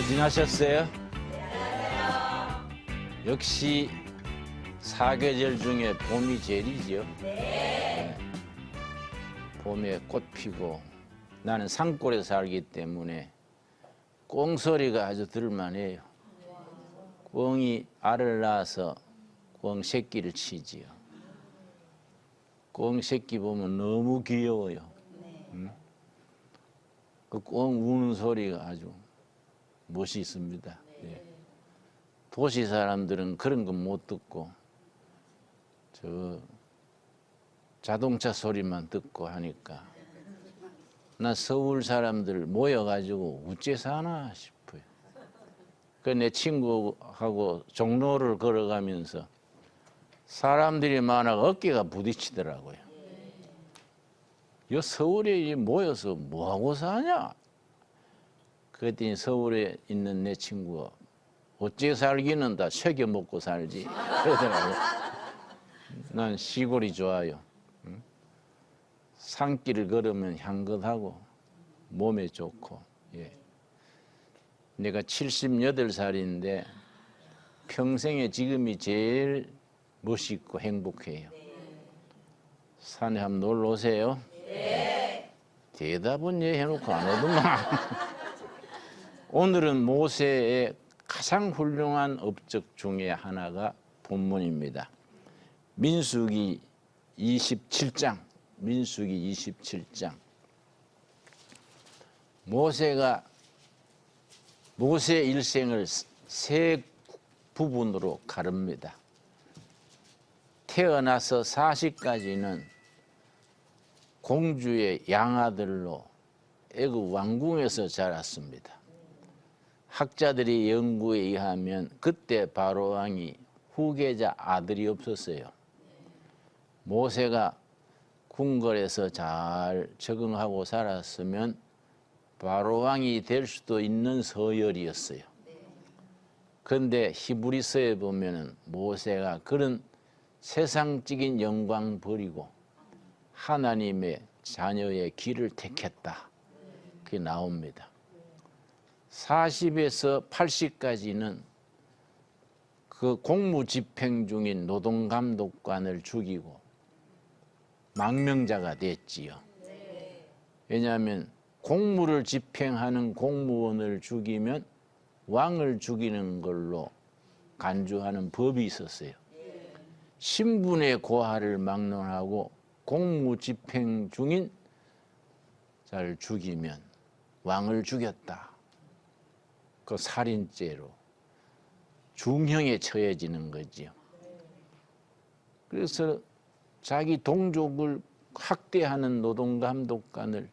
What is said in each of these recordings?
지나셨어요? 역시 사계절 중에 봄이 제일이지요. 네. 봄에 꽃 피고 나는 산골에 살기 때문에 꿩 소리가 아주 들을만해요. 꿩이 알을 낳아서 꿩 새끼를 치지요. 꿩 새끼 보면 너무 귀여워요. 그 꿩 우는 소리가 아주 멋있습니다. 네. 도시 사람들은 그런 건 못 듣고 저 자동차 소리만 듣고 하니까 나 서울 사람들 모여가지고 어째 사나 싶어요. 그 내 친구하고 종로를 걸어가면서 사람들이 많아 어깨가 부딪히더라고요. 여 서울에 모여서 뭐하고 사냐? 그랬더니 서울에 있는 내 친구가 어째 살기는 다 새겨 먹고 살지 그러더라고요. 난 시골이 좋아요. 산길을 걸으면 향긋하고 몸에 좋고. 예. 내가 78살인데 평생에 지금이 제일 멋있고 행복해요. 산에 한번 놀러 오세요. 네. 대답은 얘 해놓고 안 오더만. 오늘은 모세의 가장 훌륭한 업적 중에 하나가 본문입니다. 민수기 27장. 민수기 27장. 모세의 일생을 세 부분으로 가릅니다. 태어나서 40까지는 공주의 양아들로 애굽 왕궁에서 자랐습니다. 학자들의 연구에 의하면 그때 바로 왕이 후계자 아들이 없었어요. 모세가 궁궐에서 잘 적응하고 살았으면 바로 왕이 될 수도 있는 서열이었어요. 그런데 히브리서에 보면은 모세가 그런 세상적인 영광 버리고 하나님의 자녀의 길을 택했다. 그게 나옵니다. 40에서 80까지는 그 공무 집행 중인 노동감독관을 죽이고 망명자가 됐지요. 왜냐하면 공무를 집행하는 공무원을 죽이면 왕을 죽이는 걸로 간주하는 법이 있었어요. 신분의 고하를 막론하고 공무 집행 중인 자를 죽이면 왕을 죽였다. 그 살인죄로 중형에 처해지는 거지요. 그래서 자기 동족을 학대하는 노동감독관을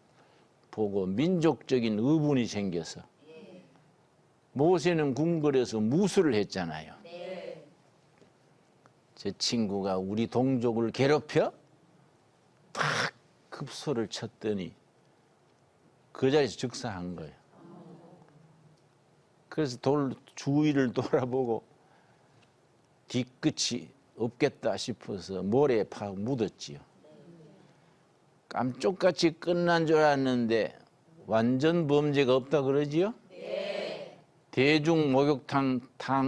보고 민족적인 의분이 생겨서 모세는 궁궐에서 무술을 했잖아요. 제 친구가 우리 동족을 괴롭혀? 탁 급소를 쳤더니 그 자리에서 즉사한 거예요. 그래서 주위를 돌아보고 뒤끝이 없겠다 싶어서 모래에 팍 묻었지요. 깜쪽같이 끝난 줄 알았는데 완전 범죄가 없다 그러지요? 네. 대중 목욕탕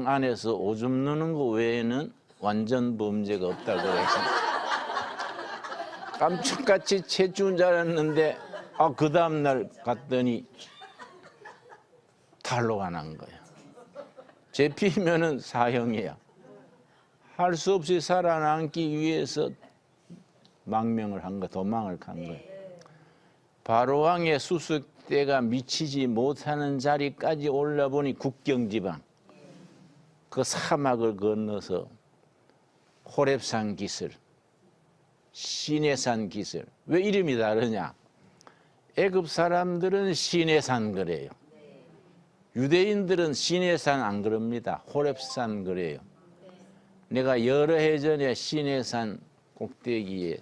안에서 오줌 누는 거 외에는 완전 범죄가 없다 그래서 깜짝같이 채운 줄 알았는데 그 다음날 갔더니 탈로가 난 거야. 잡히면은 사형이야. 할 수 없이 살아남기 위해서 망명을 한 거, 도망을 간 거예요. 바로 왕의 수색대가 미치지 못하는 자리까지 올라보니 국경지방, 그 사막을 건너서 호렙산 기슭, 시내산 기슭. 왜 이름이 다르냐? 애굽 사람들은 시내산 그래요. 유대인들은 시내산 안 그럽니다. 호렙산 그래요. 내가 여러 해 전에 시내산 꼭대기에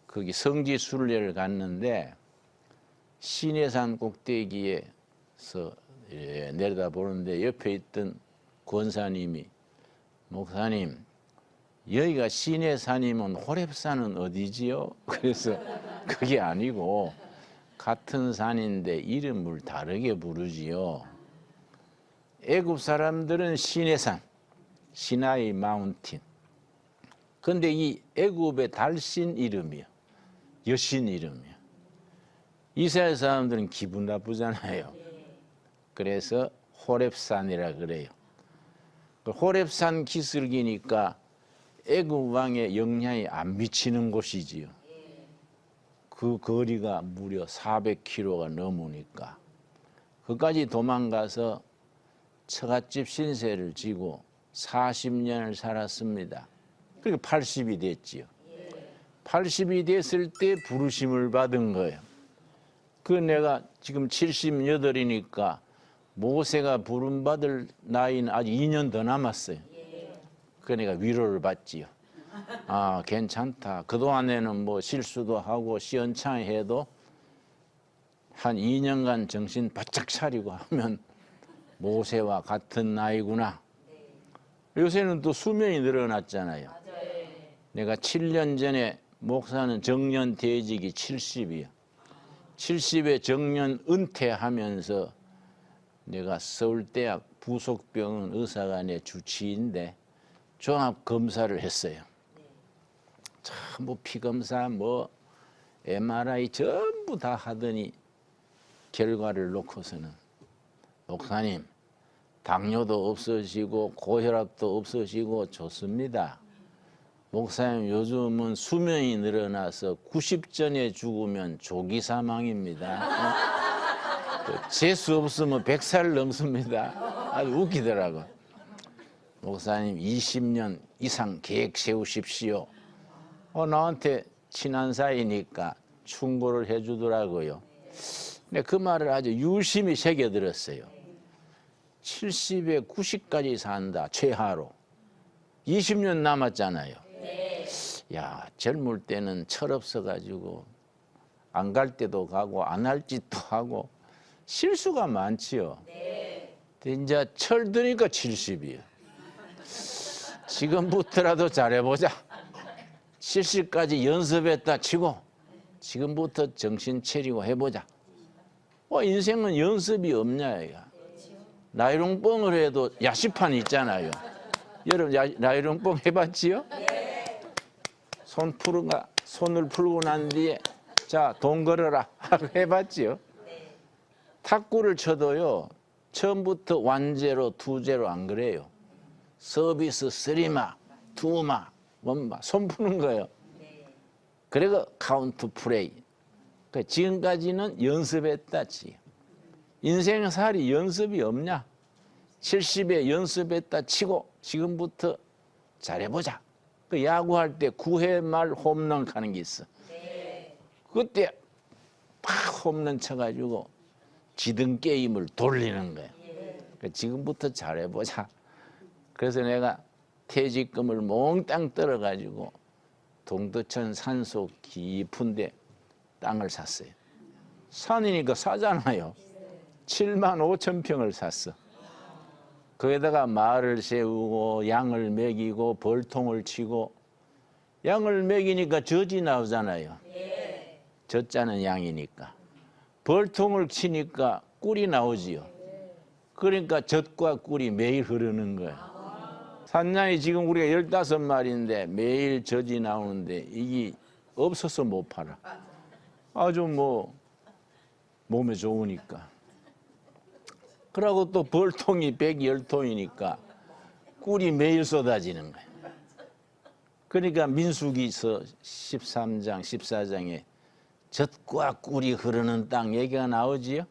거기 성지 순례를 갔는데 시내산 꼭대기에서 내려다보는데 옆에 있던 권사님이 목사님 여기가 시내산이면 호렙산은 어디지요? 그래서 그게 아니고 같은 산인데 이름을 다르게 부르지요. 애굽 사람들은 시내산, 시나이 마운틴. 근데 이 애굽의 달신 이름이요, 여신 이름이요. 이스라엘 사람들은 기분 나쁘잖아요. 그래서 호렙산이라 그래요. 호렙산 기슭이니까 애굽 왕의 영향이 안 미치는 곳이지요. 그 거리가 무려 400km가 넘으니까 그까지 도망가서 처갓집 신세를 지고 40년을 살았습니다. 그러니까 80이 됐지요. 80이 됐을 때 부르심을 받은 거예요. 그 내가 지금 78이니까 모세가 부름받을 나이는 아직 2년 더 남았어요. 그 내가 위로를 받지요. 아, 괜찮다. 그동안에는 뭐 실수도 하고 시원찮해도 한 2년간 정신 바짝 차리고 하면 모세와 같은 나이구나. 요새는 또 수명이 늘어났잖아요. 내가 7년 전에 목사는 정년 퇴직이 70이요. 70에 정년 은퇴하면서 내가 서울대학 부속병원 의사관의 주치의인데 종합 검사를 했어요. 참 뭐 피검사 뭐 MRI 전부 다 하더니 결과를 놓고서는 목사님, 당뇨도 없어지고 고혈압도 없어지고 좋습니다. 목사님, 요즘은 수명이 늘어나서 90전에 죽으면 조기 사망입니다. 재수 없으면 100살 넘습니다. 아주 웃기더라고. 목사님, 20년 이상 계획 세우십시오. 나한테 친한 사이니까 충고를 해주더라고요. 근데 그 말을 아주 유심히 새겨들었어요. 70에 90까지 산다, 최하로. 20년 남았잖아요. 야, 젊을 때는 철없어가지고 안 갈 때도 가고 안 할 짓도 하고 실수가 많지요. 근데 이제 철 드니까 70이에요. 지금부터라도 잘해보자. 70까지 연습했다 치고 지금부터 정신 차리고 해보자. 인생은 연습이 없냐 이거. 나이롱뽕을 해도 야시판 있잖아요. 여러분 나이롱뽕 해봤지요? 손을 풀고 난 뒤에 자, 돈 걸어라 하고 해봤지요? 탁구를 쳐도요, 처음부터 완제로 투제로 안 그래요. 서비스 3마, 2마, 1마 손 푸는 거예요. 그래서 카운트 플레이. 그러니까 지금까지는 연습했다지. 인생살이 연습이 없냐? 70에 연습했다 치고 지금부터 잘해보자. 그 야구할 때 9회 말 홈런 가는 게 있어. 그때 팍 홈런 쳐가지고 지든 게임을 돌리는 거야. 그러니까 지금부터 잘해보자. 그래서 내가 퇴직금을 몽땅 떨어가지고 동두천 산속 깊은데 땅을 샀어요. 산이니까 싸잖아요. 7만 5천 평을 샀어. 거기다가 말을 세우고 양을 먹이고 벌통을 치고. 양을 먹이니까 젖이 나오잖아요. 젖자는 양이니까. 벌통을 치니까 꿀이 나오지요. 그러니까 젖과 꿀이 매일 흐르는 거예요. 산양이 지금 우리가 15마리인데 매일 젖이 나오는데 이게 없어서 못 팔아. 아주 뭐 몸에 좋으니까. 그러고 또 벌통이 110통이니까 꿀이 매일 쏟아지는 거예요. 그러니까 민수기서 13장, 14장에 젖과 꿀이 흐르는 땅 얘기가 나오지요?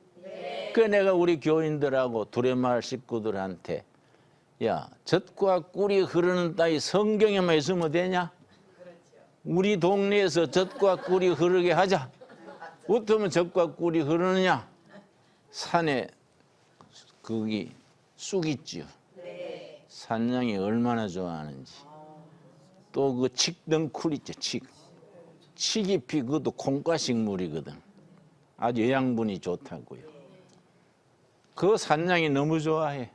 그 내가 우리 교인들하고 두레마을 식구들한테 야, 젖과 꿀이 흐르는 땅이 성경에만 있으면 되냐? 우리 동네에서 젖과 꿀이 흐르게 하자. 어쩌면 젖과 꿀이 흐르느냐? 산에 거기 쑥 있지요. 산양이 얼마나 좋아하는지. 또 그 칡덩쿨 있죠, 칡잎이 그것도 콩과식물이거든. 아주 영양분이 좋다고요. 그 산양이 너무 좋아해.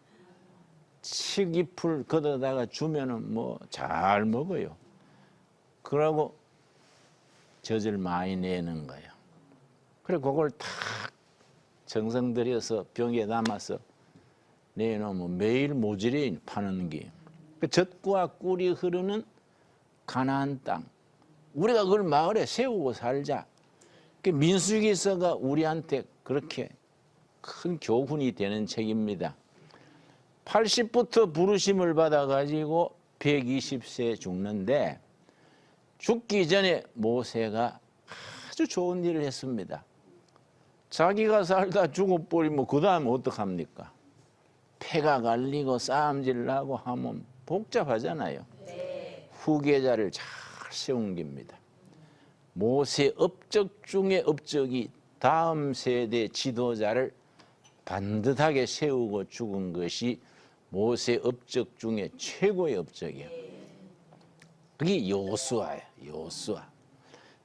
칡잎을 걷어다가 주면은 뭐 잘 먹어요. 그러고 젖을 많이 내는 거예요. 그래 그걸 탁 정성 들여서 병에 담아서 내놓으면 매일 모질이 파는 게. 그 젖과 꿀이 흐르는 가나안 땅. 우리가 그걸 마을에 세우고 살자. 그 민수기서가 우리한테 그렇게 큰 교훈이 되는 책입니다. 80부터 부르심을 받아가지고 120세에 죽는데 죽기 전에 모세가 아주 좋은 일을 했습니다. 자기가 살다 죽어버리면 그 다음에 어떡합니까? 폐가 갈리고 싸움질나고 하면 복잡하잖아요. 후계자를 잘 세운 겁니다. 모세 업적 중에 업적이 다음 세대 지도자를 반듯하게 세우고 죽은 것이 모세 업적 중에 최고의 업적이에요. 그게 여호수아예요. 여호수아.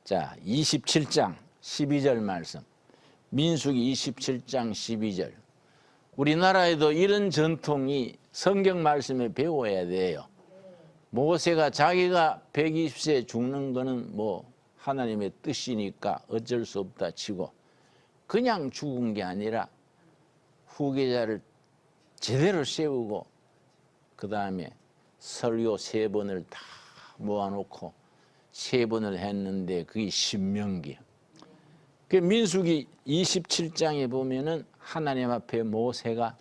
자, 27장 12절 말씀. 민수기 27장 12절. 우리나라에도 이런 전통이 성경 말씀에 배워야 돼요. 모세가 자기가 120세 죽는 거는 뭐 하나님의 뜻이니까 어쩔 수 없다 치고 그냥 죽은 게 아니라 후계자를 제대로 세우고 그 다음에 설교 3번을 다 모아놓고 3번을 했는데 그게 신명기야. 그 민수기 27장에 보면은 하나님 앞에 모세가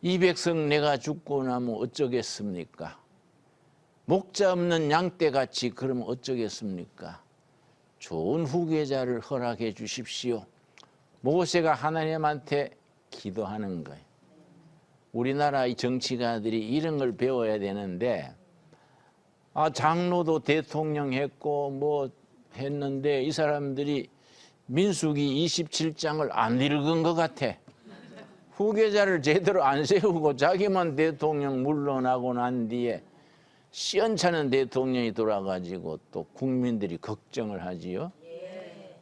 이 백성 내가 죽고 나면 어쩌겠습니까? 목자 없는 양떼같이 그러면 어쩌겠습니까? 좋은 후계자를 허락해 주십시오. 모세가 하나님한테 기도하는 거예요. 우리나라 정치가들이 이런 걸 배워야 되는데 장로도 대통령 했고 뭐 했는데 이 사람들이 민수기 27장을 안 읽은 것 같아. 후계자를 제대로 안 세우고 자기만 대통령 물러나고 난 뒤에 시원찮은 대통령이 돌아가지고 또 국민들이 걱정을 하지요.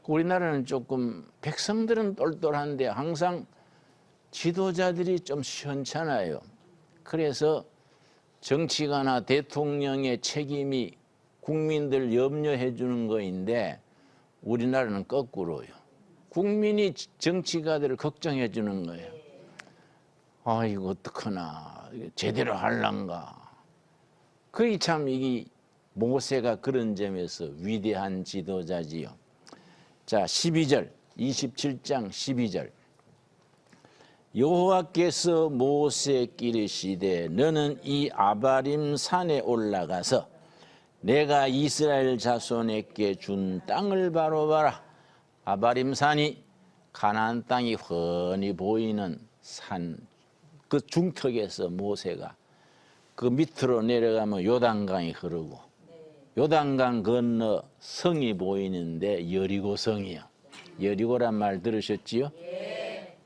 우리나라는 조금 백성들은 똘똘한데 항상 지도자들이 좀 시원찮아요. 그래서 정치가나 대통령의 책임이 국민들 염려해 주는 거인데 우리나라는 거꾸로요. 국민이 정치가들을 걱정해 주는 거예요. 이거 어떡하나, 제대로 할란가. 그게 참 이게 모세가 그런 점에서 위대한 지도자지요. 자, 12절, 27장 12절. 여호와께서 모세에게 이르시되 너는 이 아바림 산에 올라가서 내가 이스라엘 자손에게 준 땅을 바로 봐라. 아바림 산이 가나안 땅이 훤히 보이는 산, 그 중턱에서 모세가 그 밑으로 내려가면 요단강이 흐르고 요단강 건너 성이 보이는데 여리고 성이요. 여리고란 말 들으셨지요?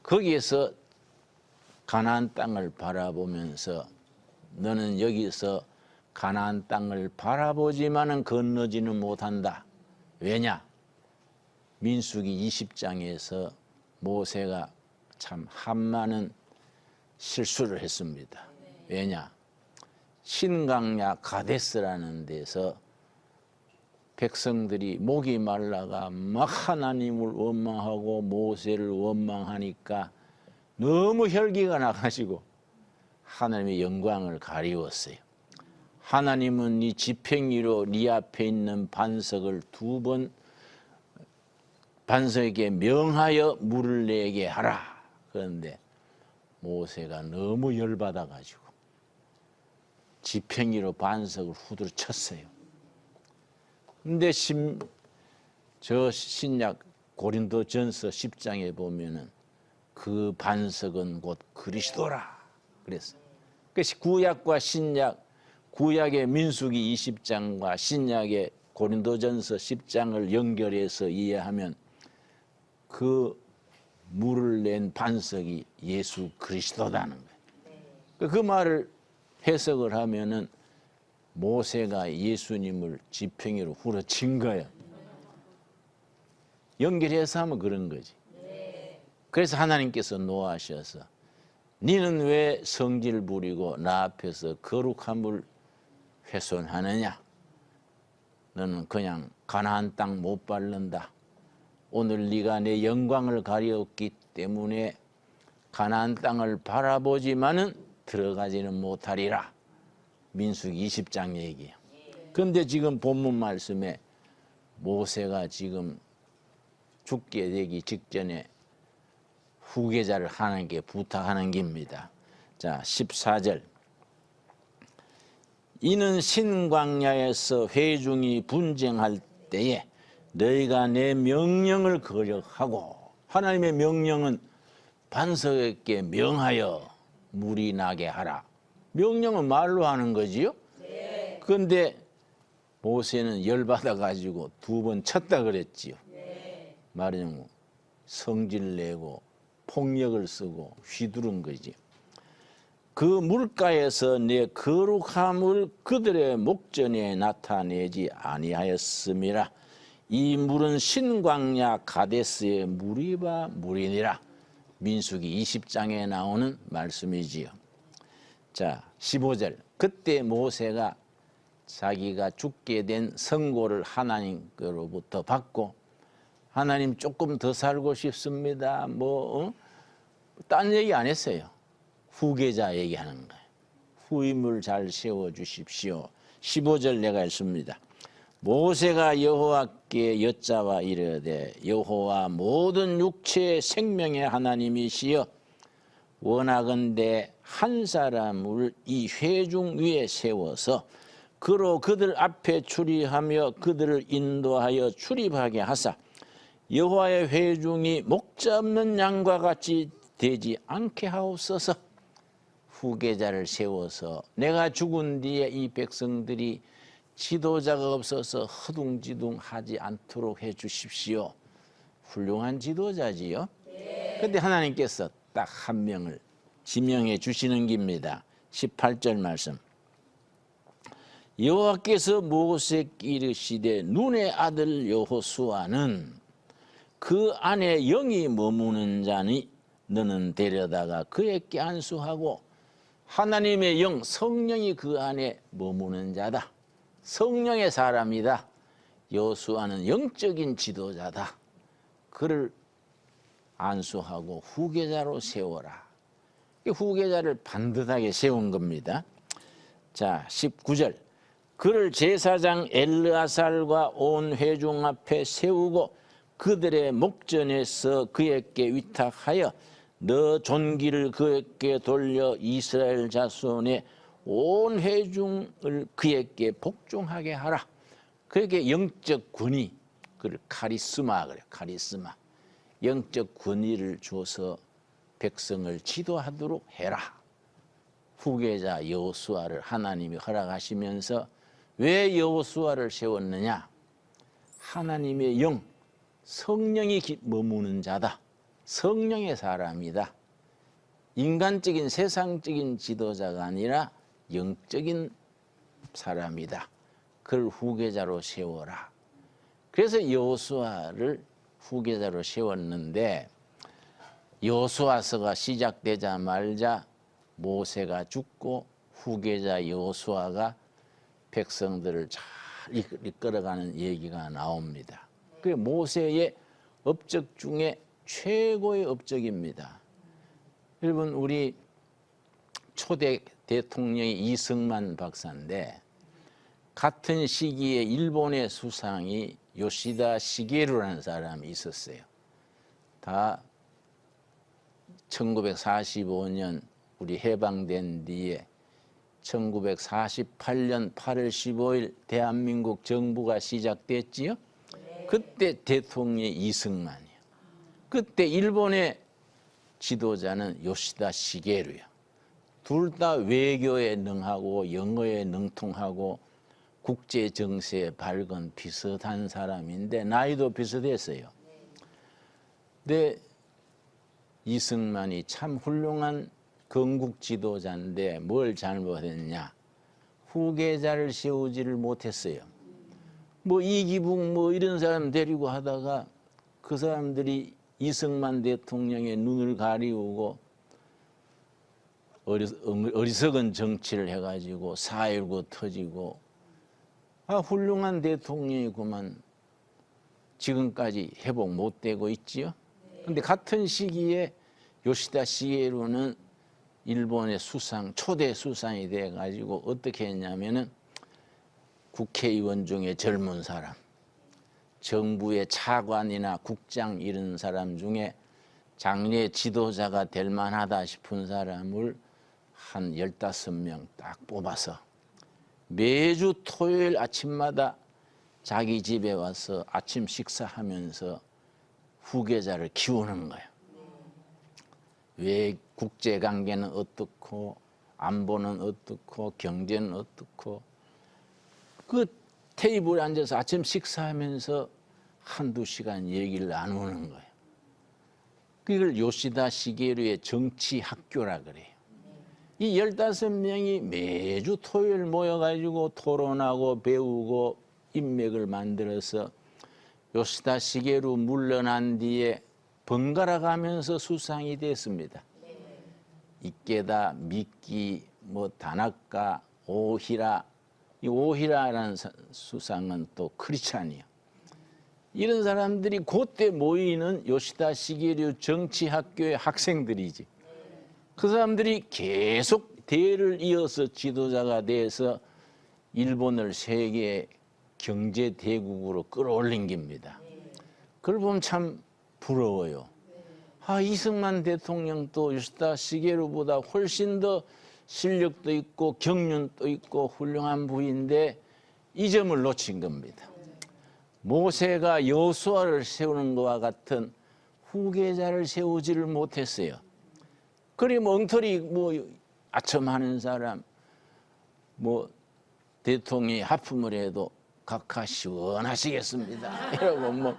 거기에서 가나안 땅을 바라보면서 너는 여기서 가나안 땅을 바라보지만은 건너지는 못한다. 왜냐? 민수기 20장에서 모세가 참 한많은 실수를 했습니다. 왜냐? 신강야 가데스라는 데서 백성들이 목이 말라가 막 하나님을 원망하고 모세를 원망하니까 너무 혈기가 나가지고 하나님의 영광을 가리웠어요. 하나님은 네 지팽이로 네 앞에 있는 반석을 2번 반석에게 명하여 물을 내게 하라. 그런데 모세가 너무 열받아가지고 지팽이로 반석을 후드려 쳤어요. 근데 저 신약 고린도전서 10장에 보면은 그 반석은 곧 그리스도라 그랬어요. 그래서 구약과 신약, 구약의 민수기 20장과 신약의 고린도전서 10장을 연결해서 이해하면 그 물을 낸 반석이 예수 그리스도라는 거예요. 그 말을 해석을 하면은 모세가 예수님을 지팽이로 후려친 거예요. 연결해서 하면 그런 거지. 그래서 하나님께서 노하셔서 너는 왜 성질 부리고 나 앞에서 거룩함을 훼손하느냐? 너는 그냥 가나안 땅 못 밟는다. 오늘 네가 내 영광을 가리었기 때문에 가나안 땅을 바라보지만은 들어가지는 못하리라. 민수기 20장 얘기예요. 그런데 지금 본문 말씀에 모세가 지금 죽게 되기 직전에 후계자를 하나님께 부탁하는 겁니다. 자, 14절. 이는 신광야에서 회중이 분쟁할 때에 너희가 내 명령을 거역하고, 하나님의 명령은 반석에게 명하여 물이 나게 하라. 명령은 말로 하는 거지요. 그런데 모세는 열받아 가지고 2번 쳤다 그랬지요. 말하자면 성질 내고 폭력을 쓰고 휘두른 거지. 그 물가에서 내 거룩함을 그들의 목전에 나타내지 아니하였음이라. 이 물은 신광야 가데스의 무리바 물이니라. 민수기 20장에 나오는 말씀이지요. 자, 15절. 그때 모세가 자기가 죽게 된 선고를 하나님께로부터 받고, 하나님 조금 더 살고 싶습니다. 딴 얘기 안 했어요. 후계자 얘기하는 거예요. 후임을 잘 세워주십시오. 15절 내가 읽습니다. 모세가 여호와께 여짜와 이르되 여호와 모든 육체의 생명의 하나님이시여 원하건대 한 사람을 이 회중 위에 세워서 그로 그들 앞에 출입하며 그들을 인도하여 출입하게 하사 여호와의 회중이 목자 없는 양과 같이 되지 않게 하옵소서. 후계자를 세워서 내가 죽은 뒤에 이 백성들이 지도자가 없어서 허둥지둥하지 않도록 해 주십시오. 훌륭한 지도자지요. 그런데 하나님께서 딱 한 명을 지명해 주시는 겁니다. 18절 말씀. 여호와께서 모세께 이르시되 눈의 아들 여호수아는 그 안에 영이 머무는 자니 너는 데려다가 그에게 안수하고, 하나님의 영 성령이 그 안에 머무는 자다. 성령의 사람이다. 여호수아는 영적인 지도자다. 그를 안수하고 후계자로 세워라. 후계자를 반듯하게 세운 겁니다. 자, 19절. 그를 제사장 엘르아살과 온 회중 앞에 세우고 그들의 목전에서 그에게 위탁하여 너 존귀를 그에게 돌려 이스라엘 자손의 온 회중을 그에게 복종하게 하라. 그에게 영적 권위, 그를 카리스마 그래. 카리스마. 영적 권위를 줘서 백성을 지도하도록 해라. 후계자 여호수아를 하나님이 허락하시면서 왜 여호수아를 세웠느냐? 하나님의 영, 성령이 머무는 자다. 성령의 사람이다. 인간적인 세상적인 지도자가 아니라 영적인 사람이다. 그를 후계자로 세워라. 그래서 여호수아를 후계자로 세웠는데, 여호수아서가 시작되자마자 모세가 죽고 후계자 여호수아가 백성들을 잘 이끌어가는 얘기가 나옵니다. 그게 모세의 업적 중에 최고의 업적입니다. 여러분, 우리 초대 대통령이 이승만 박사인데, 같은 시기에 일본의 수상이 요시다 시게루라는 사람이 있었어요. 다 1945년 우리 해방된 뒤에 1948년 8월 15일 대한민국 정부가 시작됐지요. 그때 대통령이 이승만이에요. 그때 일본의 지도자는 요시다 시게루예요. 둘 다 외교에 능하고 영어에 능통하고 국제 정세에 밝은 비슷한 사람인데 나이도 비슷했어요. 근데 이승만이 참 훌륭한 건국 지도자인데 뭘 잘못했냐? 후계자를 세우지를 못했어요. 이기붕 이런 사람 데리고 하다가 그 사람들이 이승만 대통령의 눈을 가리우고 어리석은 정치를 해가지고 4.19 터지고, 훌륭한 대통령이구만. 지금까지 회복 못 되고 있지요. 근데 같은 시기에 요시다 시게루는 일본의 수상, 초대 수상이 돼가지고 어떻게 했냐면은 국회의원 중에 젊은 사람, 정부의 차관이나 국장 이런 사람 중에 장래 지도자가 될 만하다 싶은 사람을 한 15명 딱 뽑아서 매주 토요일 아침마다 자기 집에 와서 아침 식사하면서 후계자를 키우는 거예요. 왜 국제관계는 어떻고 안보는 어떻고 경제는 어떻고 그 테이블에 앉아서 아침 식사하면서 한두 시간 얘기를 나누는 거예요. 그걸 요시다 시게루의 정치학교라 그래요. 이 15명이 매주 토요일 모여가지고 토론하고 배우고 인맥을 만들어서 요시다 시게루 물러난 뒤에 번갈아 가면서 수상이 됐습니다. 이케다, 미키, 다나카, 오히라. 이 오히라라는 수상은 또 크리스찬이에요. 이런 사람들이 그때 모이는 요시다 시게루 정치학교의 학생들이지. 그 사람들이 계속 대를 이어서 지도자가 돼서 일본을 세계 경제 대국으로 끌어올린 겁니다. 그걸 보면 참 부러워요. 이승만 대통령도 요시다 시게루보다 훨씬 더 실력도 있고 경륜도 있고 훌륭한 부인데 이 점을 놓친 겁니다. 모세가 여호수아를 세우는 것과 같은 후계자를 세우지를 못했어요. 그리 엉터리 아첨하는 사람, 대통령이 하품을 해도 각하 시원하시겠습니다. 이러고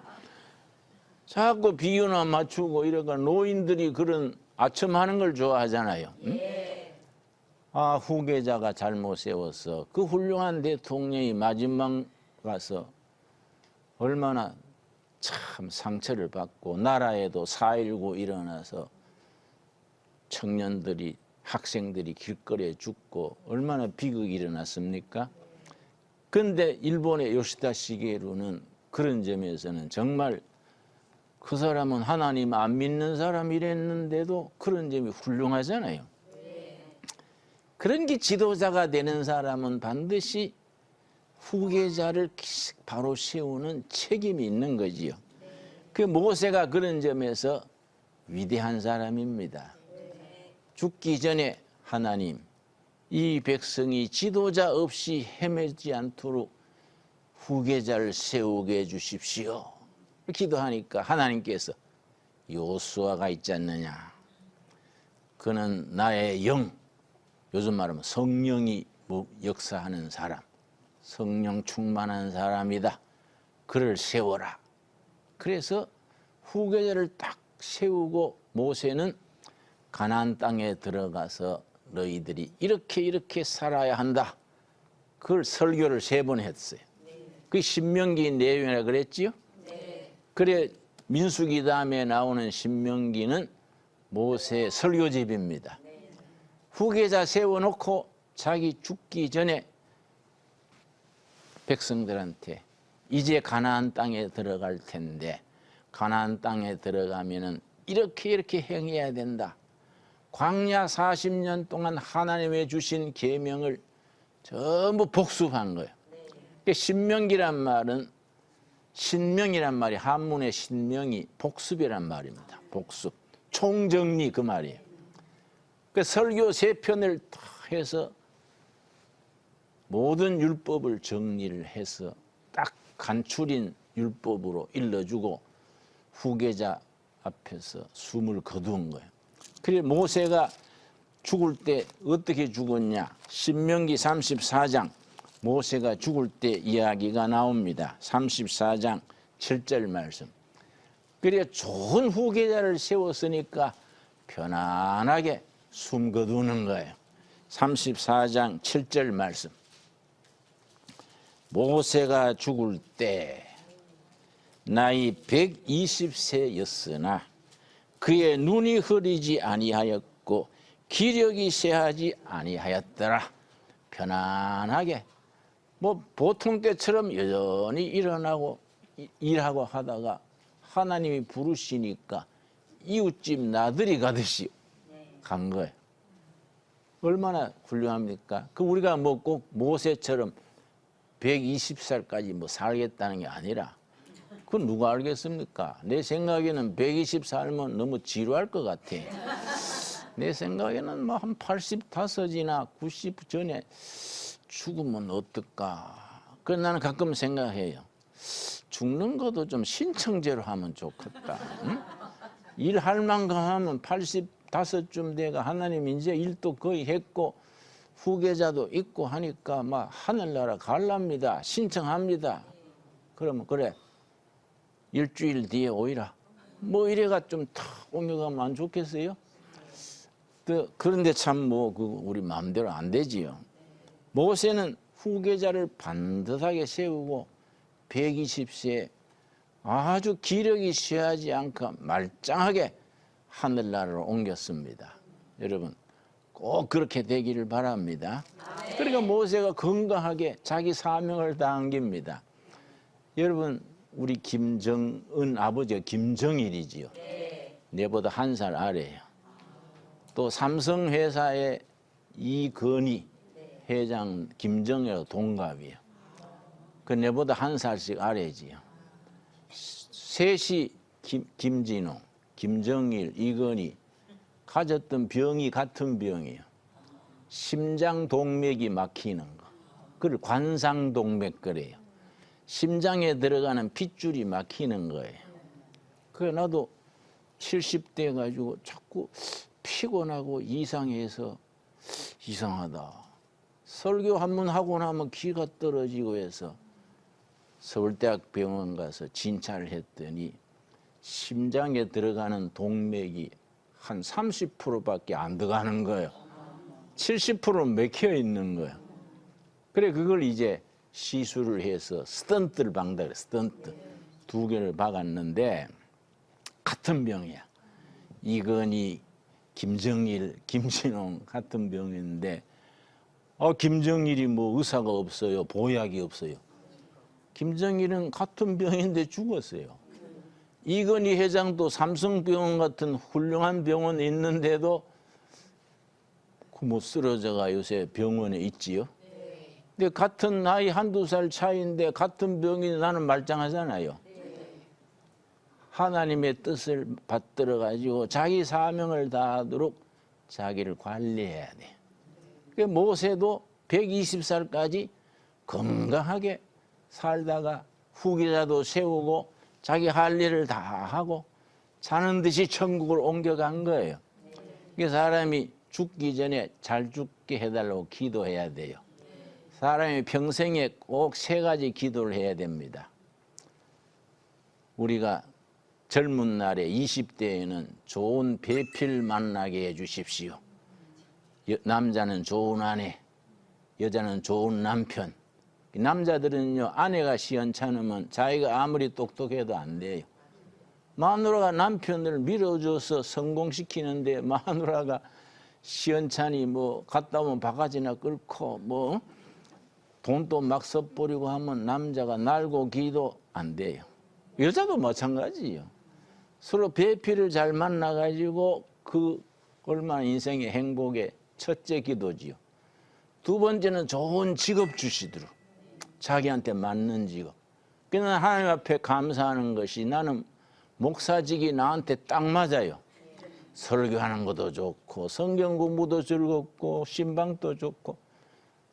자꾸 비유나 맞추고 이러니까 노인들이 그런 아첨하는 걸 좋아하잖아요. 응? 후계자가 잘못 세워서 그 훌륭한 대통령이 마지막 가서 얼마나 참 상처를 받고 나라에도 4.19 일어나서 청년들이 학생들이 길거리에 죽고 얼마나 비극이 일어났습니까? 그런데 일본의 요시다 시게루는 그런 점에서는 정말 그 사람은 하나님 안 믿는 사람이랬는데도 그런 점이 훌륭하잖아요. 그런 게 지도자가 되는 사람은 반드시 후계자를 바로 세우는 책임이 있는 거지요. 그 모세가 그런 점에서 위대한 사람입니다. 죽기 전에 하나님, 이 백성이 지도자 없이 헤매지 않도록 후계자를 세우게 해주십시오. 기도하니까 하나님께서 여호수아가 있지 않느냐. 그는 나의 영, 요즘 말하면 성령이 역사하는 사람, 성령 충만한 사람이다. 그를 세워라. 그래서 후계자를 딱 세우고 모세는 가나안 땅에 들어가서 너희들이 이렇게 살아야 한다. 그걸 설교를 3번 했어요. 그게 신명기 내용이라 그랬지요? 그래 민수기 다음에 나오는 신명기는 모세 설교집입니다. 후계자 세워놓고 자기 죽기 전에 백성들한테 이제 가나안 땅에 들어갈 텐데 가나안 땅에 들어가면은 이렇게 행해야 된다. 광야 40년 동안 하나님의 주신 계명을 전부 복습한 거예요. 신명기란 말은 신명이란 말이 한문의 신명이 복습이란 말입니다. 복습, 총정리 그 말이에요. 그 설교 3편을 다 해서 모든 율법을 정리를 해서 딱 간추린 율법으로 일러주고 후계자 앞에서 숨을 거두은 거예요. 그래 모세가 죽을 때 어떻게 죽었냐? 신명기 34장 모세가 죽을 때 이야기가 나옵니다. 34장 7절 말씀. 그래 좋은 후계자를 세웠으니까 편안하게 숨 거두는 거예요. 34장 7절 말씀. 모세가 죽을 때 나이 120세였으나 그의 눈이 흐리지 아니하였고 기력이 쇠하지 아니하였더라. 편안하게 보통 때처럼 여전히 일어나고 일하고 하다가 하나님이 부르시니까 이웃집 나들이 가듯이 간 거예요. 얼마나 훌륭합니까? 그 우리가 뭐 꼭 모세처럼 120살까지 뭐 살겠다는 게 아니라 그건 누가 알겠습니까? 내 생각에는 120 살면 너무 지루할 것 같아. 내 생각에는 뭐 한 85이나 90 전에 죽으면 어떨까? 그래서 나는 가끔 생각해요. 죽는 것도 좀 신청제로 하면 좋겠다. 응? 일할 만큼 하면 85쯤 돼가 하나님 이제 일도 거의 했고 후계자도 있고 하니까 막 하늘나라 갈랍니다. 신청합니다. 그러면 그래. 일주일 뒤에 오이라. 뭐 이래가 좀 탁 옮겨가면 안 좋겠어요? 그런데 참 뭐 그 우리 마음대로 안 되지요. 모세는 후계자를 반듯하게 세우고 120세에 아주 기력이 쉬하지 않고 말짱하게 하늘나라로 옮겼습니다. 여러분 꼭 그렇게 되기를 바랍니다. 그러니까 모세가 건강하게 자기 사명을 다한깁니다. 여러분 우리 김정은 아버지가 김정일이지요. 내보다 1살 아래예요. 또 삼성회사의 이건희 회장 김정일하고 동갑이에요. 그 내보다 1살씩 아래지요. 셋이 김진호, 김정일, 이건희 가졌던 병이 같은 병이에요. 심장동맥이 막히는 거. 그걸 관상동맥 그래요. 심장에 들어가는 핏줄이 막히는 거예요. 그래 나도 70대 가지고 자꾸 피곤하고 이상해서 이상하다. 설교 한 번 하고 나면 기가 떨어지고 해서 서울대학병원 가서 진찰을 했더니 심장에 들어가는 동맥이 한 30%밖에 안 들어가는 거예요. 70%는 막혀 있는 거예요. 그래 그걸 이제 시술을 해서 스턴트를 박는다 그래. 스턴트 2개를 박았는데 같은 병이야. 이건희, 김정일, 김진홍 같은 병인데 김정일이 뭐 의사가 없어요. 보약이 없어요. 김정일은 같은 병인데 죽었어요. 이건희 회장도 삼성병원 같은 훌륭한 병원에 있는데도 못 쓰러져가 요새 병원에 있지요. 근데 같은 나이 1~2살 차이인데 같은 병이 나는 말짱하잖아요. 하나님의 뜻을 받들어 가지고 자기 사명을 다하도록 자기를 관리해야 돼. 모세도 120살까지 건강하게 살다가 후계자도 세우고 자기 할 일을 다 하고 자는 듯이 천국을 옮겨간 거예요. 그래서 사람이 죽기 전에 잘 죽게 해달라고 기도해야 돼요. 사람이 평생에 꼭 3가지 기도를 해야 됩니다. 우리가 젊은 날에 20대에는 좋은 배필 만나게 해 주십시오. 남자는 좋은 아내, 여자는 좋은 남편. 남자들은요 아내가 시원찮으면 자기가 아무리 똑똑해도 안 돼요. 마누라가 남편을 밀어줘서 성공시키는데 마누라가 시원찮이 뭐 갔다 오면 바가지나 끓고 뭐 돈도 막 써버리고 하면 남자가 날고 기도 안 돼요. 여자도 마찬가지예요. 서로 배필을 잘 만나가지고 그 얼마나 인생의 행복의 첫째 기도지요. 2번째는 좋은 직업 주시도록 자기한테 맞는 직업. 그러나 하나님 앞에 감사하는 것이 나는 목사직이 나한테 딱 맞아요. 설교하는 것도 좋고 성경 공부도 즐겁고 신방도 좋고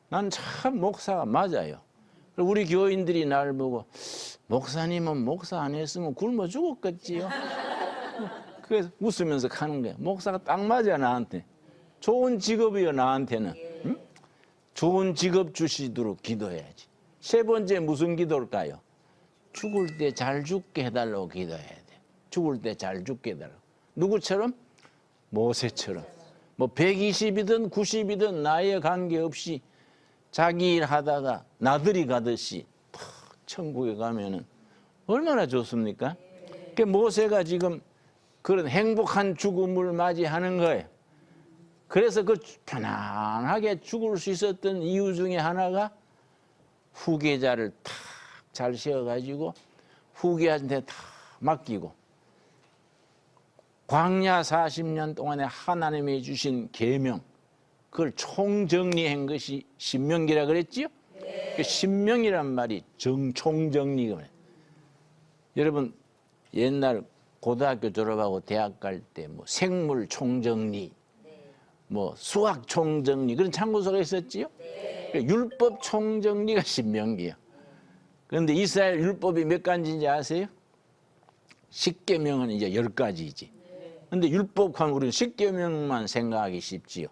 난 참 목사가 맞아요. 우리 교인들이 나를 보고 목사님은 목사 안 했으면 굶어 죽었겠지요. 그래서 웃으면서 가는 거예요. 목사가 딱 맞아 나한테. 좋은 직업이요 나한테는. 응? 좋은 직업 주시도록 기도해야지. 3번째 무슨 기도일까요? 죽을 때 잘 죽게 해달라고 기도해야 돼. 죽을 때 잘 죽게 해달라고. 누구처럼? 모세처럼. 뭐 120이든 90이든 나이에 관계없이 자기 일 하다가 나들이 가듯이 탁 천국에 가면은 얼마나 좋습니까? 그 모세가 지금 그런 행복한 죽음을 맞이하는 거예요. 그래서 그 편안하게 죽을 수 있었던 이유 중에 하나가 후계자를 탁 잘 세워가지고 후계한테 다 맡기고 광야 40년 동안에 하나님이 주신 계명, 그걸 총정리한 것이 신명기라 그랬지요? 그 신명이란 말이 총정리가. 여러분 옛날 고등학교 졸업하고 대학 갈 때 뭐 생물 총정리, 뭐 수학 총정리 그런 참고서가 있었지요? 율법 총정리가 신명기야. 그런데 이스라엘 율법이 몇 가지인지 아세요? 십계명은 이제 10가지지. 근데 율법하면 우리는 십계명만 생각하기 쉽지요.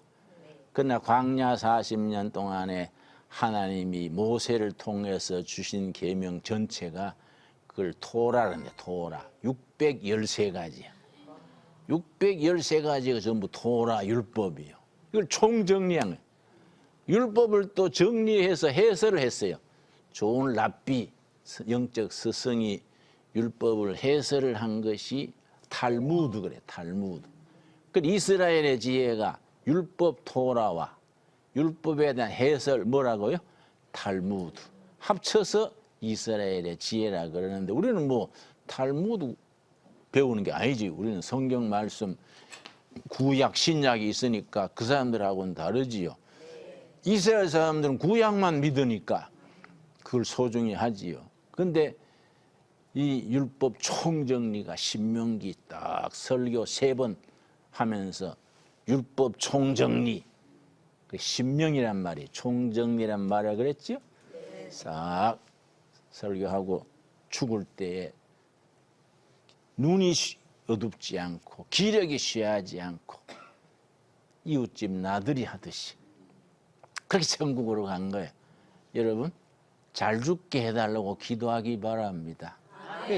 그러나 광야 40년 동안에 하나님이 모세를 통해서 주신 계명 전체가 그걸 토라는데 토라 613가지야. 613가지가 전부 토라 율법이에요. 이걸 총정리한 거예요. 율법을 또 정리해서 해설을 했어요. 좋은 랍비 영적 스승이 율법을 해설을 한 것이 탈무드 그래. 탈무드. 그 이스라엘의 지혜가 율법 토라와 율법에 대한 해설 뭐라고요? 탈무드. 합쳐서 이스라엘의 지혜라 그러는데 우리는 뭐 탈무드 배우는 게 아니지. 우리는 성경 말씀 구약 신약이 있으니까 그 사람들하고는 다르지요. 이스라엘 사람들은 구약만 믿으니까 그걸 소중히 하지요. 근데 이 율법 총정리가 신명기 딱 설교 3번 하면서 율법 총정리, 그 신명이란 말이 총정리란 말이라 그랬죠? 싹 설교하고 죽을 때에 눈이 어둡지 않고 기력이 쉬하지 않고 이웃집 나들이 하듯이 그렇게 천국으로 간 거예요. 여러분 잘 죽게 해달라고 기도하기 바랍니다.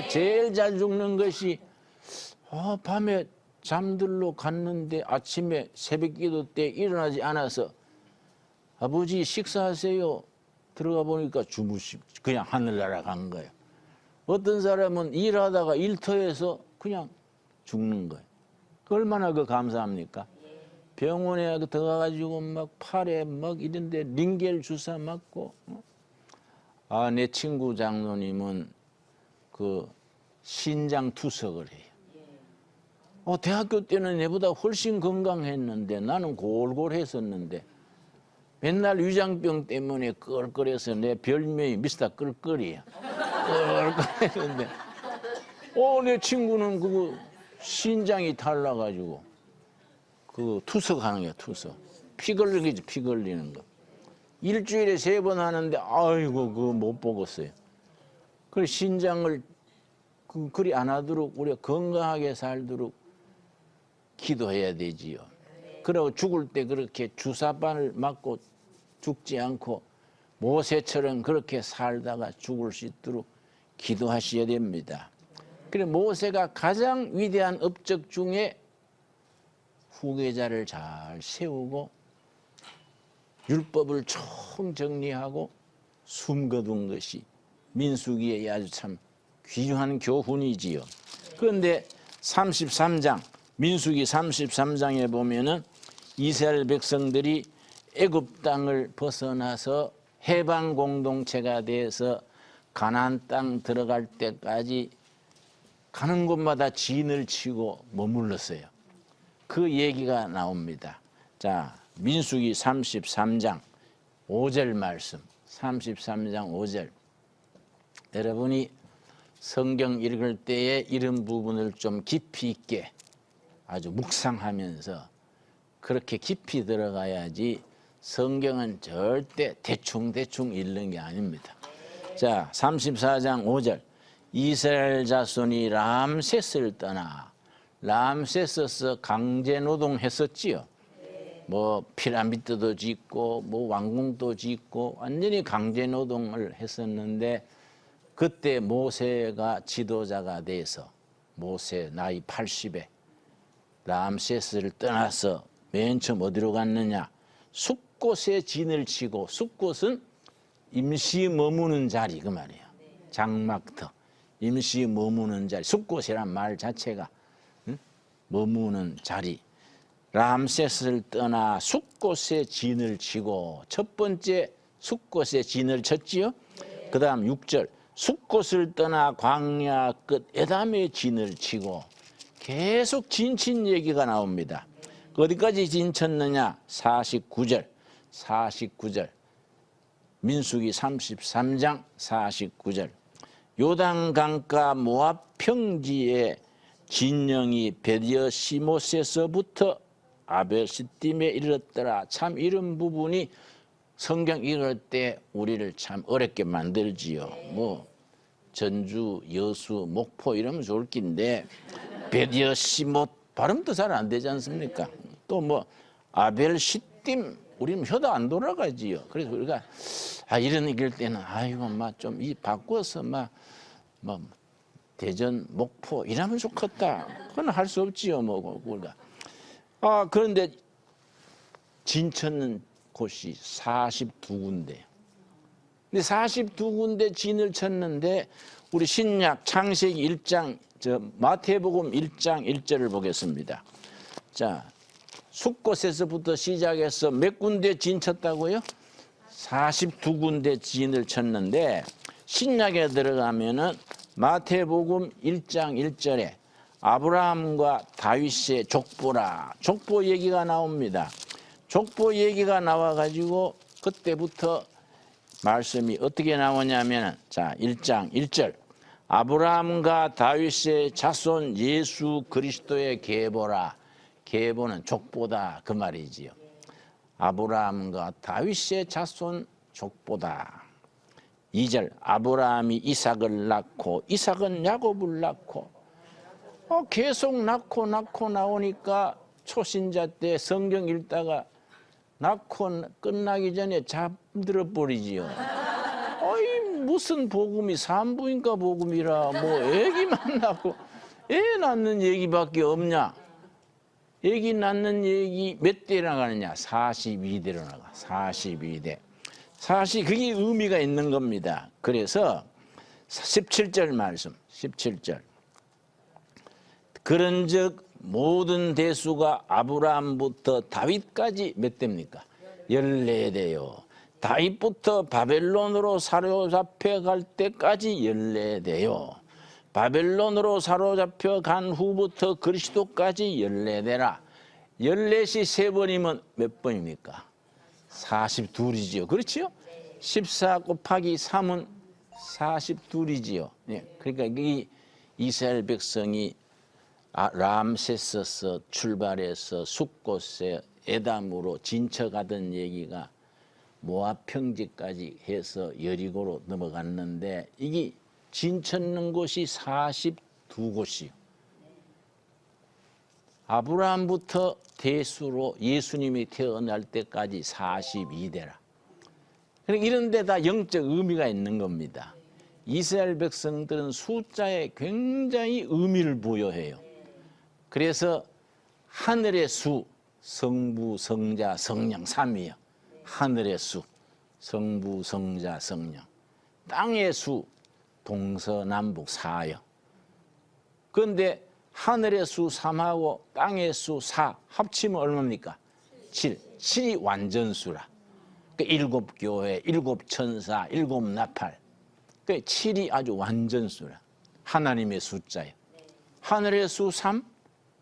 제일 잘 죽는 것이 밤에 잠들러 갔는데 아침에 새벽기도 때 일어나지 않아서 아버지 식사하세요. 들어가 보니까 그냥 하늘나라 간 거예요. 어떤 사람은 일하다가 일터에서 그냥 죽는 거예요. 그 얼마나 감사합니까? 병원에 들어가가지고 막 팔에 막 이런데 링겔 주사 맞고. 내 친구 장로님은 그 신장 투석을 해요. 대학교 때는 내보다 훨씬 건강했는데 나는 골골했었는데 맨날 위장병 때문에 껄껄해서 내 별명이 미스터 끌끌이야. 껄껄했는데 내 친구는 그 신장이 달라가지고 그 투석하는 거야. 투석. 피 걸리지 피 걸리는 거. 일주일에 3번 하는데 아이고 그거 못 보겠어요. 그 신장을 그리 안 하도록 우리가 건강하게 살도록 기도해야 되지요. 그리고 죽을 때 그렇게 주사바늘 맞고 죽지 않고 모세처럼 그렇게 살다가 죽을 수 있도록 기도하셔야 됩니다. 그래 모세가 가장 위대한 업적 중에 후계자를 잘 세우고 율법을 총정리하고 숨겨둔 것이 민수기에 아주 참 귀중한 교훈이지요. 그런데 33장 민수기 33장에 보면은 이스라엘 백성들이 애굽 땅을 벗어나서 해방 공동체가 돼서 가나안 땅 들어갈 때까지 가는 곳마다 진을 치고 머물렀어요. 그 얘기가 나옵니다. 자, 민수기 33장 5절 말씀. 33장 5절. 여러분이 성경 읽을 때에 이런 부분을 좀 깊이 있게 아주 묵상하면서 그렇게 깊이 들어가야지 성경은 절대 대충 읽는 게 아닙니다. 자, 34장 5절. 이스라엘 자손이 람세스를 떠나 람세스에서 강제 노동했었지요. 뭐 피라미드도 짓고 뭐 왕궁도 짓고 완전히 강제 노동을 했었는데 그때 모세가 지도자가 돼서 모세 나이 80에 람세스를 떠나서 맨 처음 어디로 갔느냐? 숫곳에 진을 치고 숫곳은 임시 머무는 자리 그 말이에요. 장막터 임시 머무는 자리 숫곳이란 말 자체가 머무는 자리. 람세스를 떠나 숫곳에 진을 치고 첫 번째 숫곳에 진을 쳤지요. 그 다음 6절 숫곳을 떠나 광야 끝 에담에 진을 치고 계속 진친 얘기가 나옵니다. 어디까지 진쳤느냐? 49절. 민수기 33장 49절. 요단 강가 모압 평지에 진영이 베디어 시못에서부터 아벨시딤에 이르렀더라. 참 이런 부분이 성경 읽을 때 우리를 참 어렵게 만들지요. 뭐 전주, 여수, 목포 이러면 좋을 낀데 베디어 시못 발음도 잘 안 되지 않습니까? 또 뭐 아벨시딤 우리는 혀도 안 돌아가지요. 그래서 우리가 이런 읽을 때는 아이고 막 좀 이 바꿔서 뭐 대전, 목포 이러면 좋겠다. 그건 할 수 없지요. 뭐 우리가. 그런데 진쳤는 곳이 42군데. 근데 42군데 진을 쳤는데 우리 신약 창세기 1장 마태복음 1장 1절을 보겠습니다. 자, 숫곳에서부터 시작해서 몇 군데 진 쳤다고요? 42군데 진을 쳤는데 신약에 들어가면은 마태복음 1장 1절에 아브라함과 다윗의 족보라. 족보 얘기가 나옵니다. 족보 얘기가 나와가지고 그때부터 말씀이 어떻게 나오냐면 자 1장 1절 아브라함과 다윗의 자손 예수 그리스도의 계보라. 계보는 족보다 그 말이지요. 아브라함과 다윗의 자손 족보다. 2절 아브라함이 이삭을 낳고 이삭은 야곱을 낳고 계속 낳고 나오니까 초신자 때 성경 읽다가 낳고 끝나기 전에 잠들어 버리지요. 무슨 복음이 산부인과 복음이라 뭐 애기만 낳고 애 낳는 얘기밖에 없냐. 애기 낳는 얘기 몇 대 나가느냐. 42대로 나가. 42대. 그게 의미가 있는 겁니다. 그래서 17절 말씀 17절 그런즉 모든 대수가 아브라함부터 다윗까지 몇 대입니까? 14대요. 다윗부터 바벨론으로 사로잡혀 갈 때까지 14대요. 바벨론으로 사로잡혀 간 후부터 그리스도까지 14대라. 14시 3번이면 몇 번입니까? 42이지요. 그렇지요? 14 곱하기 3은 42이지요. 네. 그러니까 이 이스라엘 백성이 람세스에서 출발해서 숫곳에 에담으로 진쳐가던 얘기가 모압 평지까지 해서 여리고로 넘어갔는데 이게 진쳤는 곳이 42곳이요. 아브라함부터 대수로 예수님이 태어날 때까지 42대라. 그러니까 이런 데 다 영적 의미가 있는 겁니다. 이스라엘 백성들은 숫자에 굉장히 의미를 부여해요. 그래서 하늘의 수, 성부, 성자, 성령 3이요. 하늘의 수, 성부, 성자, 성령. 땅의 수, 동서남북 4요. 그런데 하늘의 수 3하고 땅의 수 4 합치면 얼마입니까? 7. 7이 완전수라. 그러니까 7교회, 7천사, 7나팔. 그러니까 7이 아주 완전수라. 하나님의 숫자예요. 하늘의 수 3,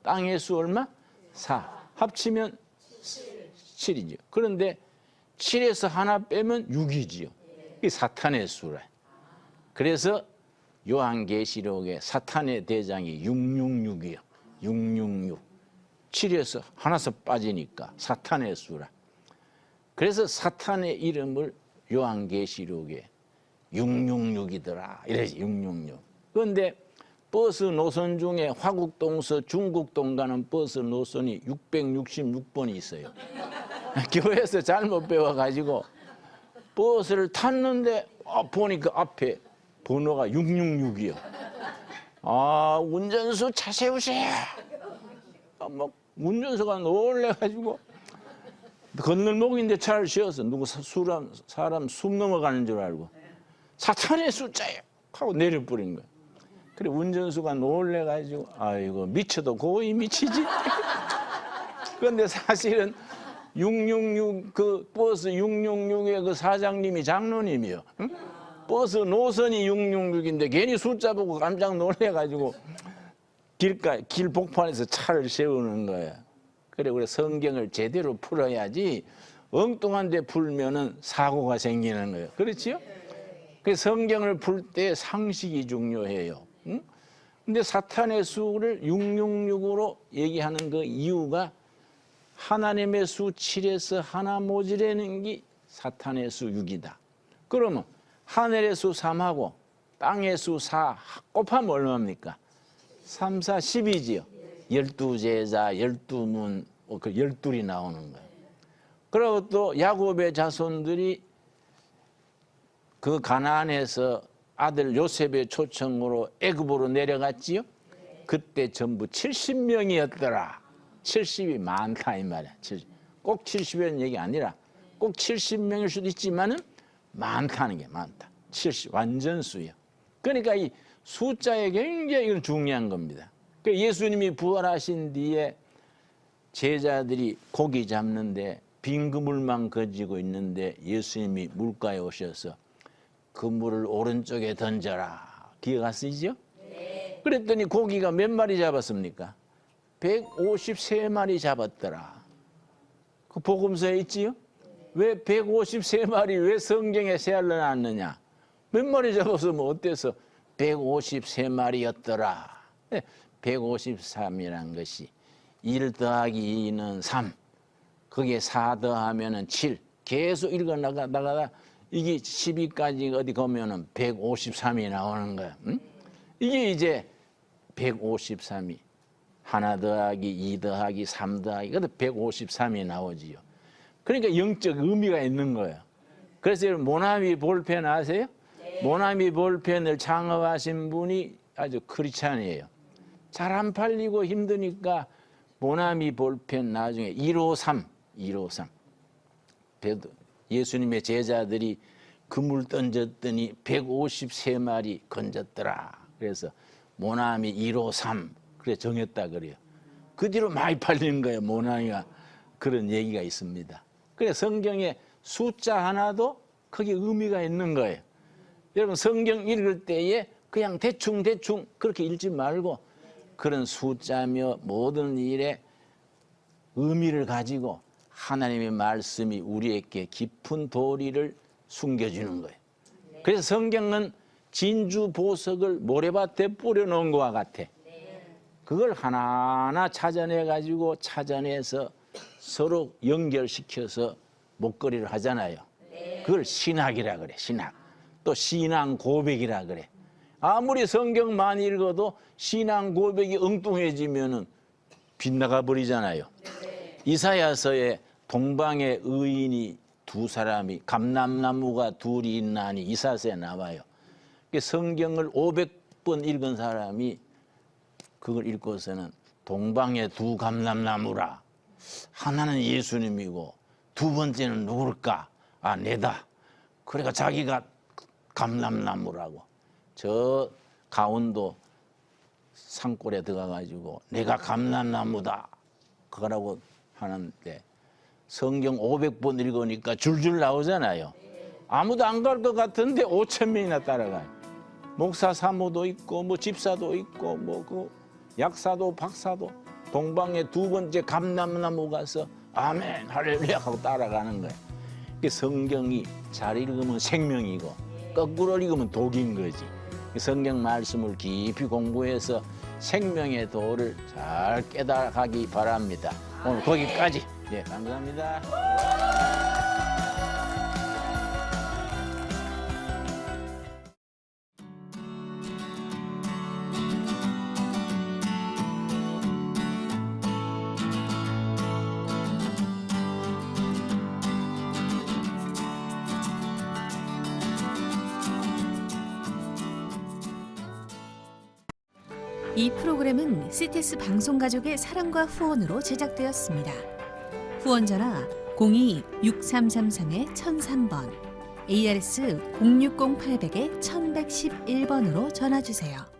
땅의 수 얼마? 4. 합치면 7이죠. 그런데 7에서 하나 빼면 6이지요. 이게 사탄의 수라. 그래서 요한계시록에 사탄의 대장이 666이요. 666. 7에서 하나서 빠지니까 사탄의 수라. 그래서 사탄의 이름을 요한계시록에 666이더라. 이래지 666. 그런데 버스 노선 중에 화국동서 중국동 가는 버스 노선이 666번이 있어요. 교회에서 잘못 배워가지고 버스를 탔는데 보니까 앞에 번호가 666이요. 운전수 차 세우세요. 뭐 운전수가 놀래가지고 건널목인데 차를 세워서 누구 사람 숨 넘어가는 줄 알고 사탄의 숫자예요 하고 내려버린 거예요. 그래 운전수가 놀래가지고 아이고 미쳐도 고이 미치지. 그런데 사실은 666 그 버스 666의 그 사장님이 장로님이요. 응? 버스 노선이 666인데 괜히 숫자 보고 깜짝 놀래가지고 길 복판에서 차를 세우는 거야. 그래 우리 성경을 제대로 풀어야지 엉뚱한 데 풀면은 사고가 생기는 거예요. 그렇지요? 그래서 성경을 풀 때 상식이 중요해요. 응? 근데 사탄의 수를 666으로 얘기하는 그 이유가 하나님의 수 7에서 하나 모자라는 게 사탄의 수 6이다. 그러면 하늘의 수 3하고 땅의 수 4 곱하면 얼마입니까? 3, 4, 10이지요. 12제자, 12문, 그 12이 나오는 거예요. 그리고 또 야곱의 자손들이 그 가나안에서 아들 요셉의 초청으로 애굽으로 내려갔지요. 그때 전부 70명이었더라. 70이 많다 이 말이야. 꼭 70이라는 얘기 아니라 꼭 70명일 수도 있지만은 많다는 게 많다. 70 완전수요. 그러니까 이 숫자에 굉장히 이건 중요한 겁니다. 그 예수님이 부활하신 뒤에 제자들이 고기 잡는데 빈 그물만 가지고 있는데 예수님이 물가에 오셔서 그물을 오른쪽에 던져라. 기억하시죠? 네. 그랬더니 고기가 몇 마리 잡았습니까? 153마리 잡았더라. 그 복음서에 있지요? 왜 153마리 왜 성경에 세알려놨느냐? 몇 마리 잡았으면 어때서 153마리였더라. 153이라는 것이 1 더하기 2는 3, 거기에 4 더하면 7, 계속 읽어나가다가 이게 12까지 어디 가면은 153이 나오는 거야. 응? 이게 이제 153이 하나 더하기 2 더하기 3 더하기 그것도 153이 나오지요. 그러니까 영적 의미가 있는 거예요. 그래서 모나미 볼펜 아세요? 네. 모나미 볼펜을 창업하신 분이 아주 크리스찬이에요. 잘 안 팔리고 힘드니까 모나미 볼펜 나중에 153 예수님의 제자들이 그물 던졌더니 153마리 건졌더라. 그래서 모나미 153 그래 정했다 그래요. 그 뒤로 많이 팔리는 거예요. 모나미가. 그런 얘기가 있습니다. 그래 성경에 숫자 하나도 크게 의미가 있는 거예요. 여러분 성경 읽을 때에 그냥 대충 그렇게 읽지 말고 그런 숫자며 모든 일에 의미를 가지고 하나님의 말씀이 우리에게 깊은 도리를 숨겨주는 거예요. 그래서 성경은 진주 보석을 모래밭에 뿌려놓은 것과 같아. 그걸 하나하나 찾아내가지고 찾아내서 서로 연결시켜서 목걸이를 하잖아요. 그걸 신학이라 그래. 신학. 또 신앙 고백이라 그래. 아무리 성경 많이 읽어도 신앙 고백이 엉뚱해지면은 빗나가 버리잖아요. 이사야서에 동방의 의인이 두 사람이 감람나무가 둘이 있나니 이사야서에 나와요. 성경을 500번 읽은 사람이 그걸 읽고서는 동방의 두 감람나무라. 하나는 예수님이고 두 번째는 누굴까? 아, 내다. 그러니까 자기가 감람나무라고. 저 강원도 산골에 들어가가지고 내가 감람나무다. 그거라고 하는데 성경 500번 읽으니까 줄줄 나오잖아요. 아무도 안 갈 것 같은데 5,000명이나 따라가요. 목사 사모도 있고 뭐 집사도 있고 뭐 그 약사도 박사도 동방의 두 번째 감람나무 가서 아멘 할렐루야 하고 따라가는 거예요. 성경이 잘 읽으면 생명이고 거꾸로 읽으면 독인 거지. 성경 말씀을 깊이 공부해서 생명의 도를 잘 깨달아가기 바랍니다. 오늘 거기까지. 네, 감사합니다. 이 프로그램은 CTS 방송가족의 사랑과 후원으로 제작되었습니다. 후원 전화 02-6333-1003번, ARS 060-800-1111번으로 전화 주세요.